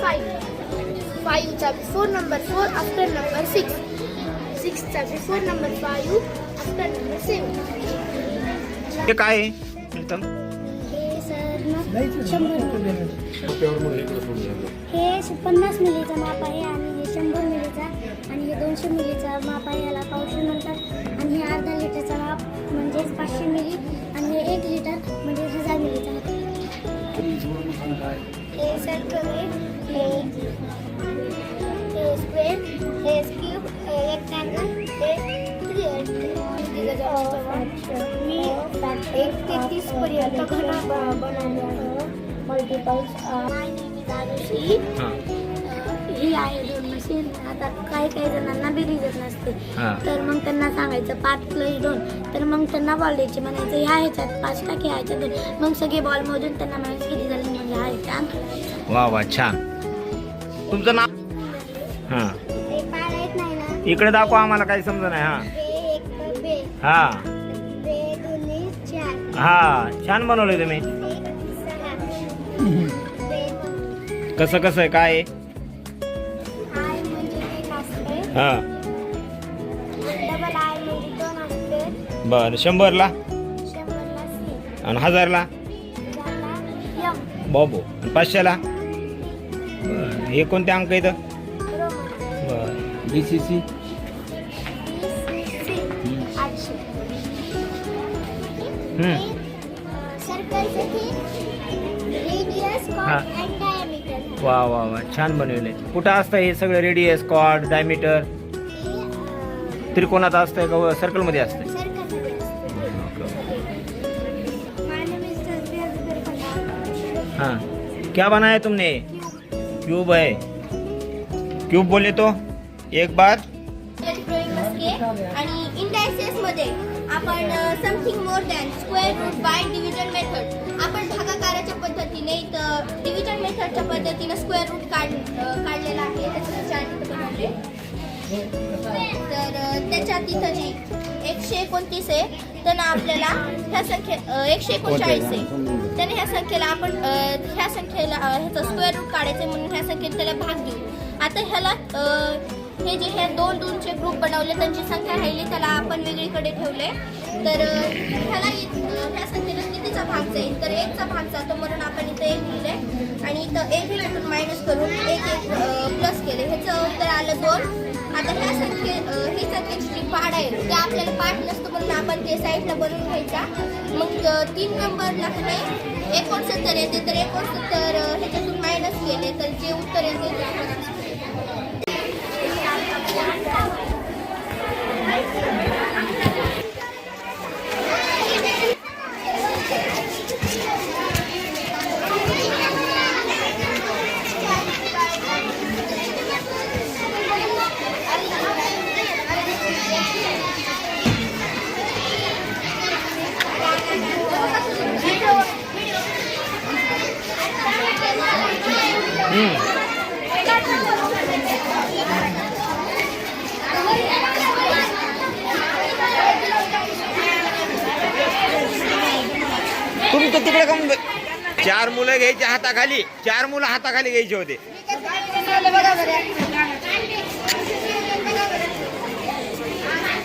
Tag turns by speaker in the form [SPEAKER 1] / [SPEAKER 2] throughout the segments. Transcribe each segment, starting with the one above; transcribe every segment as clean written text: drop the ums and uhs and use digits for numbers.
[SPEAKER 1] 5. 5 चा before number 4 after number 6. 6 चा before number 5 after number 7.
[SPEAKER 2] हे काय आहे प्रीतम?
[SPEAKER 1] हे सर ना 100. हे 50 मिलीचा माप आहे आणि हे 100 मिलीचा आणि हे 200 मिलीचा माप आहे, याला पावशे म्हणतात. आणि हे अर्धा लिटरचा माप म्हणजेच 500 मिली आणि हे 1 लिटर म्हणजे 1000 मिलीचा आहे. हे सर्कल हे स्क्वेअर, हे क्यूब, हे रेक्टँगल, हे मी 1 ते 30 पर्यंत घन बनवले आहे. मल्टिपल्स ही आहे 2 मशीन. आता काही जणांना बेरीजच नसते, तर मग त्यांना सांगायचं 5 + 2, तर मग त्यांना बॉल द्यायची, म्हणायचं ह्या ह्याच्यात 5 टाके, ह्याच्यात 2, मग सगळे बॉल मोजून त्यांना म्हणायचं किती झाले, मग ह्या ह्याच्या अंक.
[SPEAKER 2] वा वा, छान. तुमचं नाव? हां,
[SPEAKER 1] ते पार येत नाही ना,
[SPEAKER 2] इकडे दाखवा आम्हाला, काही समजा नाही. हां
[SPEAKER 1] बे 1 बे,
[SPEAKER 2] हां
[SPEAKER 1] बे 2 4,
[SPEAKER 2] हां, छान बनवलंय तुम्ही.
[SPEAKER 1] 6 बे
[SPEAKER 2] कसं कसं आहे, काय आहे?
[SPEAKER 1] आय म्हणजे 1 असते,
[SPEAKER 2] हां
[SPEAKER 1] डबल आय म्हणजे 2 असते,
[SPEAKER 2] बरं. 100ला
[SPEAKER 1] 100ला सी,
[SPEAKER 2] आणि 1000ला
[SPEAKER 1] 1000ला एम,
[SPEAKER 2] बाबू, आणि 500ला? बरं. हे कोणते अंक आहेत?
[SPEAKER 1] रोमन,
[SPEAKER 2] बरं.
[SPEAKER 3] BCC
[SPEAKER 1] C 800. सर्कलसाठी रेडियस,
[SPEAKER 2] हा.
[SPEAKER 1] Chord and diameter.
[SPEAKER 2] वा वा वा, छान बनवले. कुठं असतं हे सगळं? रेडियस, कॉर्ड, डायमीटर त्रिकोणात असतंय का सर्कलमध्ये असतंय?
[SPEAKER 1] सर्कलमध्ये असते. My name is Tasbih Azhar Khan.
[SPEAKER 2] हाँ, क्या बनाया तुमने? क्यूब है. क्यूब बोले तो एक बार.
[SPEAKER 1] ड्रॉइंग मस्के आणि इंडायसेस मध्ये आपण something more than square root by division method, आपण भागाकाराच्या पद्धतीने डिव्हिजन मेथडच्या पद्धतीने स्क्वेअर रूट काढलेला आहे. त्याचं चार्ट बनवले. तर त्याच्यात इथं जी 129 आहे, त्यांना आपल्याला ह्या संख्ये 139 आहे, त्याने ह्या संख्येला आपण ह्या संख्येला ह्याचं स्क्वेअर रूट काढायचं म्हणून ह्या संख्येत त्याला भाग देऊ. आता ह्याला हे जे हे 2-2चे ग्रुप बनवले, त्यांची संख्या राहिली, त्याला आपण वेगळीकडे ठेवले. तर ह्याला ह्या संख्येला कितीचा भाग जाईल, तर 1चा भाग जातो, म्हणून आपण इथं 1 लिहिले आणि इथं 1 ह्याच्यातून मायनस करून 1 प्लस केले. ह्याचं उत्तर आलं 2. आता ह्या ही संख्येची जी पाढ आहे ते आपल्याला पाठ नसतं, म्हणून आपण ते साईडला बनवून घ्यायचा. मग 3 नंबरला हे 69 येते, तर 69 ह्याच्यातून मायनस केले, तर जे उत्तर येते ते आपण
[SPEAKER 2] तुमचं तिकडे कम 4 मुलं घ्यायचे हाताखाली, 4 मुलं हाताखाली घ्यायचे होते.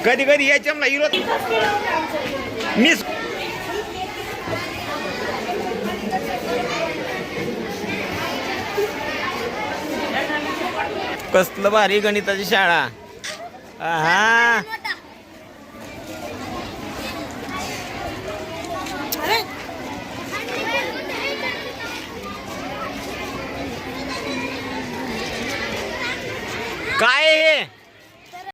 [SPEAKER 2] कधी कधी याच्या मला विरोध मिस. कसलं भारी गणिताची शाळा. हा